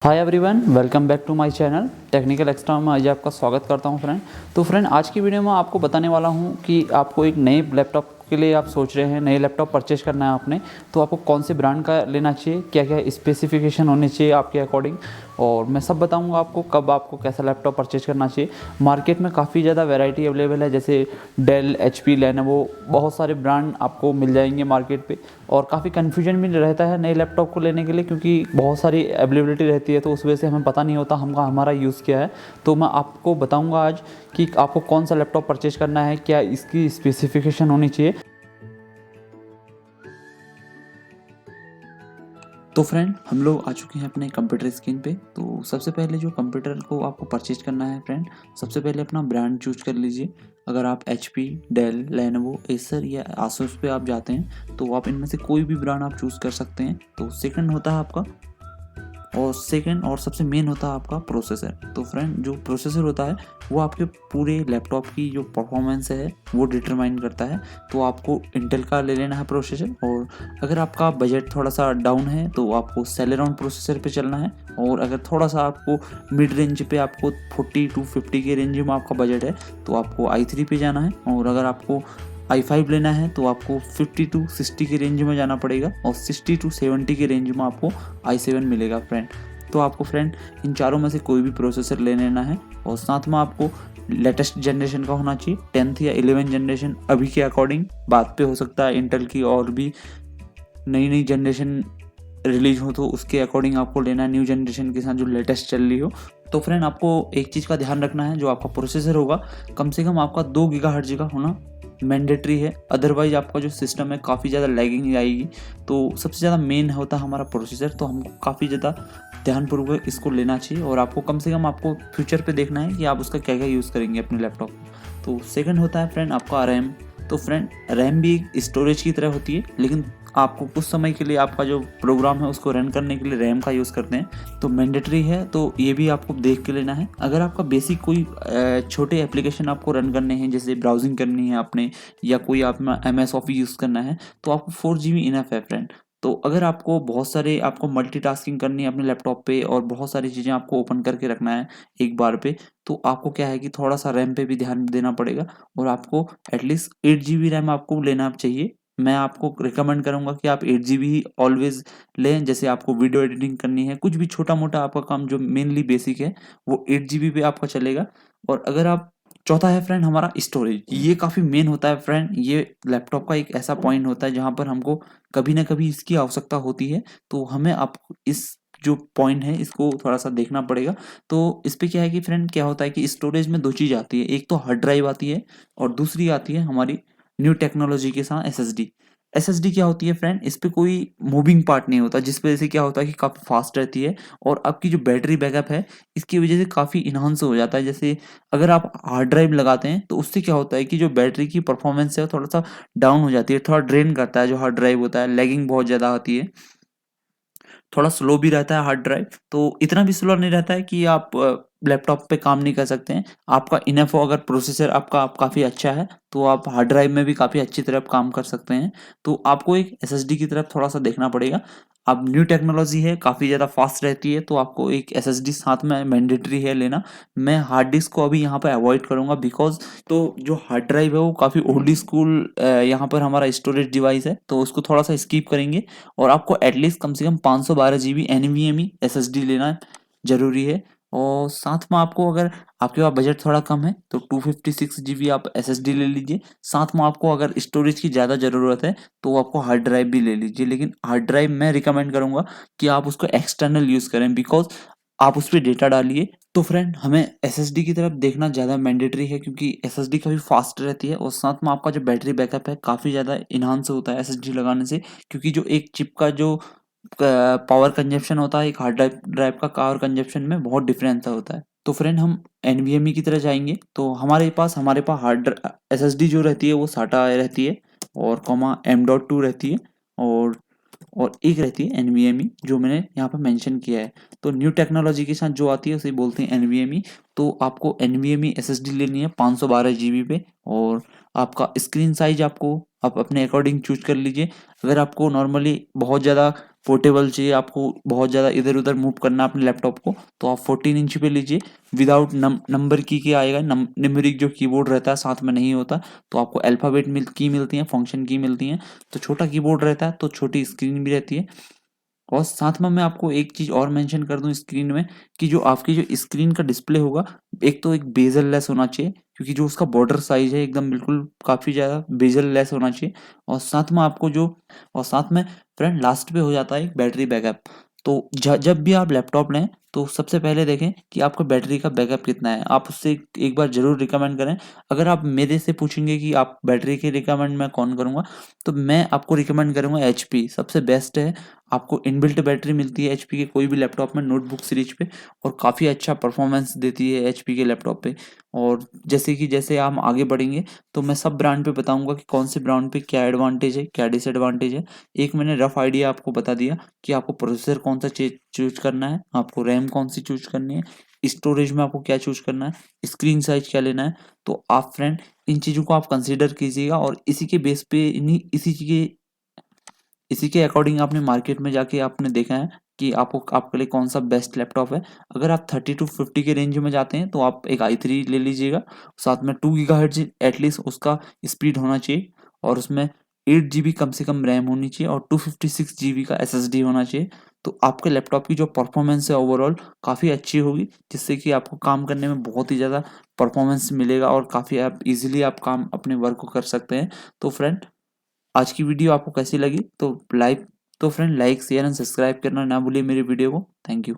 Hi everyone, welcome back to my channel technical extra में आज आपका स्वागत करता हूं फ्रेंड। तो फ्रेंड, आज की वीडियो में आपको बताने वाला हूं कि आपको एक नए लैपटॉप के लिए आप सोच रहे हैं, नए लैपटॉप परचेज करना है आपने, तो आपको कौन से ब्रांड का लेना चाहिए, क्या क्या स्पेसिफिकेशन होने चाहिए आपके अकॉर्डिंग, और मैं सब बताऊंगा आपको कब आपको कैसा लैपटॉप परचेज करना चाहिए। मार्केट में काफ़ी ज़्यादा वैरायटी अवेलेबल है, जैसे डेल, HP, लेनोवो, बहुत सारे ब्रांड आपको मिल जाएंगे मार्केट पे। और काफ़ी कन्फ्यूजन भी रहता है नए लैपटॉप को लेने के लिए, क्योंकि बहुत सारी अवेलेबिलिटी रहती है, तो उस वजह से हमें पता नहीं होता हमारा यूज़ क्या है। तो मैं आपको बताऊंगा आज कि आपको कौन सा लैपटॉप परचेज करना है, क्या इसकी स्पेसिफिकेशन होनी चाहिए। तो फ्रेंड, हम लोग आ चुके हैं अपने कंप्यूटर स्क्रीन पे। तो सबसे पहले जो कंप्यूटर को आपको परचेज करना है फ्रेंड, सबसे पहले अपना ब्रांड चूज कर लीजिए। अगर आप HP, डेल, लेनोवो, एसर या आसूस पे आप जाते हैं तो आप इनमें से कोई भी ब्रांड आप चूज़ कर सकते हैं। तो सेकंड होता है आपका, और सेकंड और सबसे मेन होता है आपका प्रोसेसर। तो फ्रेंड, जो प्रोसेसर होता है वो आपके पूरे लैपटॉप की जो परफॉर्मेंस है वो डिटरमाइन करता है। तो आपको इंटेल का ले लेना है प्रोसेसर, और अगर आपका बजट थोड़ा सा डाउन है तो आपको सेलेरॉन प्रोसेसर पे चलना है। और अगर थोड़ा सा आपको मिड रेंज पे, आपको 40 to 50 के रेंज में आपका बजट है, तो आपको i3 पे जाना है। और अगर आपको i5 लेना है तो आपको 50 to 60 के रेंज में जाना पड़ेगा, और 60 to 70 के रेंज में आपको i7 मिलेगा फ्रेंड। तो आपको फ्रेंड इन चारों में से कोई भी प्रोसेसर ले लेना है, और साथ में आपको लेटेस्ट जनरेशन का होना चाहिए, 10th या 11th जनरेशन। अभी के अकॉर्डिंग बात पे हो सकता है इंटेल की और भी नई नई जनरेशन रिलीज हो, तो उसके अकॉर्डिंग आपको लेना है न्यू जनरेशन के साथ जो लेटेस्ट चल रही हो। तो फ्रेंड, आपको एक चीज़ का ध्यान रखना है, जो आपका प्रोसेसर होगा कम से कम आपका 2 गीगाहर्ट्ज़ का होना मैंडेटरी है, अदरवाइज आपका जो सिस्टम है काफ़ी ज़्यादा लैगिंग आएगी। तो सबसे ज़्यादा मेन होता है हमारा प्रोसेसर, तो हमको काफ़ी ज़्यादा ध्यानपूर्वक इसको लेना चाहिए, और आपको कम से कम आपको फ्यूचर पे देखना है कि आप उसका क्या क्या यूज़ करेंगे अपने लैपटॉप में। तो सेकंड होता है फ्रेंड आपका रैम। तो फ्रेंड, रैम भी एक स्टोरेज की तरह होती है, लेकिन आपको कुछ समय के लिए आपका जो प्रोग्राम है उसको रन करने के लिए रैम का यूज़ करते हैं, तो मैंडेटरी है, तो ये भी आपको देख के लेना है। अगर आपका बेसिक कोई छोटे एप्लीकेशन आपको रन करने हैं, जैसे ब्राउजिंग करनी है आपने, या कोई आप MS ऑफिस यूज़ करना है, तो आपको 4 GB इनफ है फ्रेंड। तो अगर आपको बहुत सारे आपको मल्टीटास्किंग करनी है अपने लैपटॉप पे, और बहुत सारी चीज़ें आपको ओपन करके रखना है एक बार पे, तो आपको क्या है कि थोड़ा सा रैम पे भी ध्यान देना पड़ेगा, और आपको एटलीस्ट 8 GB रैम आपको लेना चाहिए। मैं आपको रिकमेंड करूँगा कि आप 8 GB ही ऑलवेज़ लें। जैसे आपको वीडियो एडिटिंग करनी है, कुछ भी छोटा-मोटा आपका काम जो मेनली बेसिक है, वो 8 GB पे आपका चलेगा। और अगर आप चौथा है फ्रेंड हमारा स्टोरेज, ये काफ़ी मेन होता है फ्रेंड। ये लैपटॉप का एक ऐसा पॉइंट होता है जहाँ पर हमको कभी न कभी इसकी आवश्यकता होती है, तो हमें आप इस जो पॉइंट है इसको थोड़ा-सा देखना पड़ेगा। तो इस पे क्या है कि फ्रेंड, क्या होता है कि स्टोरेज में 2 चीज़ आती है, एक तो हार्ड ड्राइव आती है, और दूसरी आती है हमारी न्यू टेक्नोलॉजी के साथ SSD। SSD क्या होती है फ्रेंड, इस पे कोई मूविंग पार्ट नहीं होता, जिस वजह से क्या होता है कि काफ़ी फास्ट रहती है, और आपकी जो बैटरी बैकअप है इसकी वजह से काफ़ी इन्हांस हो जाता है। जैसे अगर आप हार्ड ड्राइव लगाते हैं तो उससे क्या होता है कि जो बैटरी की परफॉर्मेंस है वो थोड़ा-सा डाउन हो जाती है, थोड़ा ड्रेन करता है जो हार्ड ड्राइव होता है, लैगिंग बहुत ज़्यादा आती है। थोड़ा स्लो भी रहता है हार्ड ड्राइव, तो इतना भी स्लो नहीं रहता है कि आप लैपटॉप पे काम नहीं कर सकते हैं। आपका इनफ हो, अगर प्रोसेसर आपका काफ़ी अच्छा है, तो आप हार्ड ड्राइव में भी काफ़ी अच्छी तरह काम कर सकते हैं। तो आपको एक SSD की तरफ थोड़ा-सा देखना पड़ेगा। अब न्यू टेक्नोलॉजी है, काफ़ी ज़्यादा फास्ट रहती है, तो आपको एक SSD साथ में मैंडेटरी है लेना। मैं हार्ड डिस्क को अभी यहाँ पे अवॉइड करूँगा, बिकॉज़ तो जो हार्ड ड्राइव है वो काफ़ी ओल्ड स्कूल यहाँ पर हमारा स्टोरेज डिवाइस है, तो उसको थोड़ा-सा स्किप करेंगे। और आपको एटलीस्ट कम से कम 512 जीबी NVMe SSD लेना ज़रूरी है। और साथ में आपको, अगर आपके पास बजट थोड़ा कम है, तो 256 जीबी आप SSD ले लीजिए। साथ में आपको अगर स्टोरेज की ज़्यादा ज़रूरत है तो आपको हार्ड ड्राइव भी ले लीजिए, लेकिन हार्ड ड्राइव मैं रिकमेंड करूँगा कि आप उसको एक्सटर्नल यूज़ करें, बिकॉज़ आप उस पे डेटा डालिए। तो फ्रेंड, हमें SSD की तरफ देखना ज़्यादा मैंडेटरी है, क्योंकि SSD काफ़ी फास्ट रहती है, और साथ में आपका जो बैटरी बैकअप है काफ़ी ज़्यादा इन्हांस होता है SSD लगाने से। क्योंकि जो एक चिप का जो पावर कंजप्शन होता है, एक हार्ड ड्राइव ड्राइव का पावर कंजप्शन में बहुत डिफरेंस होता है। तो फ्रेंड, हम NVMe की तरह जाएँगे, तो हमारे पास SSD जो रहती है वो SATA रहती है, और M.2 रहती है, और एक रहती है NVMe, जो मैंने यहाँ पे मेंशन किया है। तो न्यू टेक्नोलॉजी के साथ जो आती है उसे बोलते हैं NVMe। तो आपको NVMe SSD लेनी है 512 जीबी पे, और आपका स्क्रीन साइज आपको आप अपने अकॉर्डिंग चूज़ कर लीजिए। अगर आपको नॉर्मली बहुत ज़्यादा पोर्टेबल चाहिए, आपको बहुत ज़्यादा इधर-उधर मूव करना है अपने लैपटॉप को, तो आप 14 इंच पे लीजिए। विदाउट नंबर की के आएगा, न्यूमेरिक जो कीबोर्ड रहता है साथ में नहीं होता, तो आपको अल्फ़ाबेट की मिलती हैं, फंक्शन की मिलती हैं। तो छोटा कीबोर्ड रहता है, तो छोटी स्क्रीन भी रहती है। और साथ में मैं आपको एक चीज़ और मेंशन कर दूँ स्क्रीन में, कि जो आपकी जो स्क्रीन का डिस्प्ले होगा, एक तो एक बेज़ल लेस होना चाहिए, क्योंकि जो उसका बॉर्डर साइज़ है एकदम बिल्कुल काफ़ी ज़्यादा बेज़ल लेस होना चाहिए। और साथ में आपको जो और साथ में फ्रेंड लास्ट पे हो जाता है एक बैटरी बैकअप। तो जब भी आप लैपटॉप लें, तो सबसे पहले देखें कि आपका बैटरी का बैकअप कितना है। आप उससे एक बार ज़रूर रिकमेंड करें। अगर आप मेरे से पूछेंगे कि आप बैटरी के रिकमेंड मैं कौन करूँगा, तो मैं आपको रिकमेंड करूँगा एचपी, सबसे बेस्ट है। आपको इनबिल्ट बैटरी मिलती है एचपी के कोई भी लैपटॉप में, नोटबुक सीरीज पे, और काफ़ी अच्छा परफॉर्मेंस देती है एचपी के लैपटॉप पे। और जैसे हम आगे बढ़ेंगे, तो मैं सब ब्रांड पे बताऊंगा कि कौन से ब्रांड पे क्या एडवांटेज है, क्या डिसएडवांटेज है। एक मैंने रफ आइडिया आपको बता दिया कि आपको प्रोसेसर कौन सा चूज करना है, आपको रैम कौन सी चूज करनी है, स्टोरेज में आपको क्या चूज करना है, स्क्रीन साइज क्या लेना है। तो आप फ्रेंड इन चीज़ों को आप कंसीडर कीजिएगा, और इसी के बेस पे इसी के अकॉर्डिंग आपने मार्केट में जाके आपने देखा है कि आपको आपके लिए कौन सा बेस्ट लैपटॉप है। अगर आप 30 to 50 के रेंज में जाते हैं, तो आप एक i3 ले लीजिएगा। साथ में 2 GHz एटलीस्ट उसका स्पीड होना चाहिए, और उसमें 8 GB कम से कम रैम होनी चाहिए, और 256 GB का SSD होना चाहिए। तो आपके लैपटॉप की जो परफॉर्मेंस है ओवरऑल काफ़ी अच्छी होगी, जिससे कि आपको काम करने में बहुत ही ज़्यादा परफॉर्मेंस मिलेगा, और काफ़ी आप इजीली आप काम अपने वर्क को कर सकते हैं। तो फ्रेंड, आज की वीडियो आपको कैसी लगी, तो friend like share and subscribe करना ना भूलिए मेरी वीडियो को। Thank you.